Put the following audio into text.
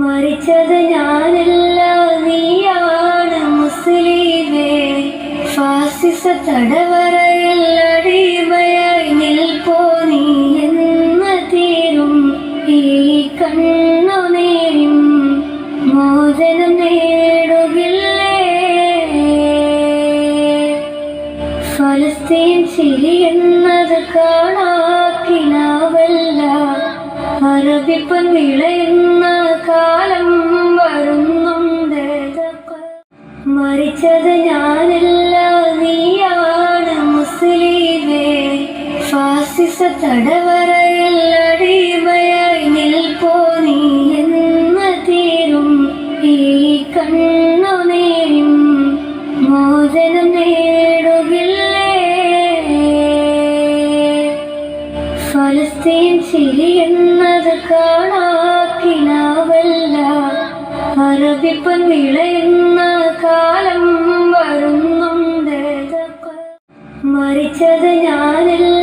മരിച്ചത് ഞാനല്ല, നീയാണ് മുസ്ലിമേ. ഫാസിസ തടവറയിൽ അടിമയായി നിൽപ്പോ നീ എന്ന് തീരും ഈ കണ്ണുനീരും മോചനം നേടുകില്ലേ? ഫലസ്തീൻ ചിരിയെന്നത് കാണാക്കിനാവല്ല, അറബിപ്പൻ വിളയുന്ന കാലം വരുന്നുണ്ട്. മരിച്ചത് ഞാനല്ല, നീയാണ് മുസ്ലിമേ. ഫാസിസ തടവറയിൽ അടിമയായി നിൽപ്പോ നീ എന്ന് തീരും ഈ കണ്ണുനീരും മോചനം നേടുകില്ലേ? ഫലസ്തീൻ ചിരിയെന്നത് കാണാക്കിനാവല്ല, അറബിപ്പൻ വിളയുന്ന കാലം വരുന്നുണ്ട്. മരിച്ചത് ഞാനല്ല,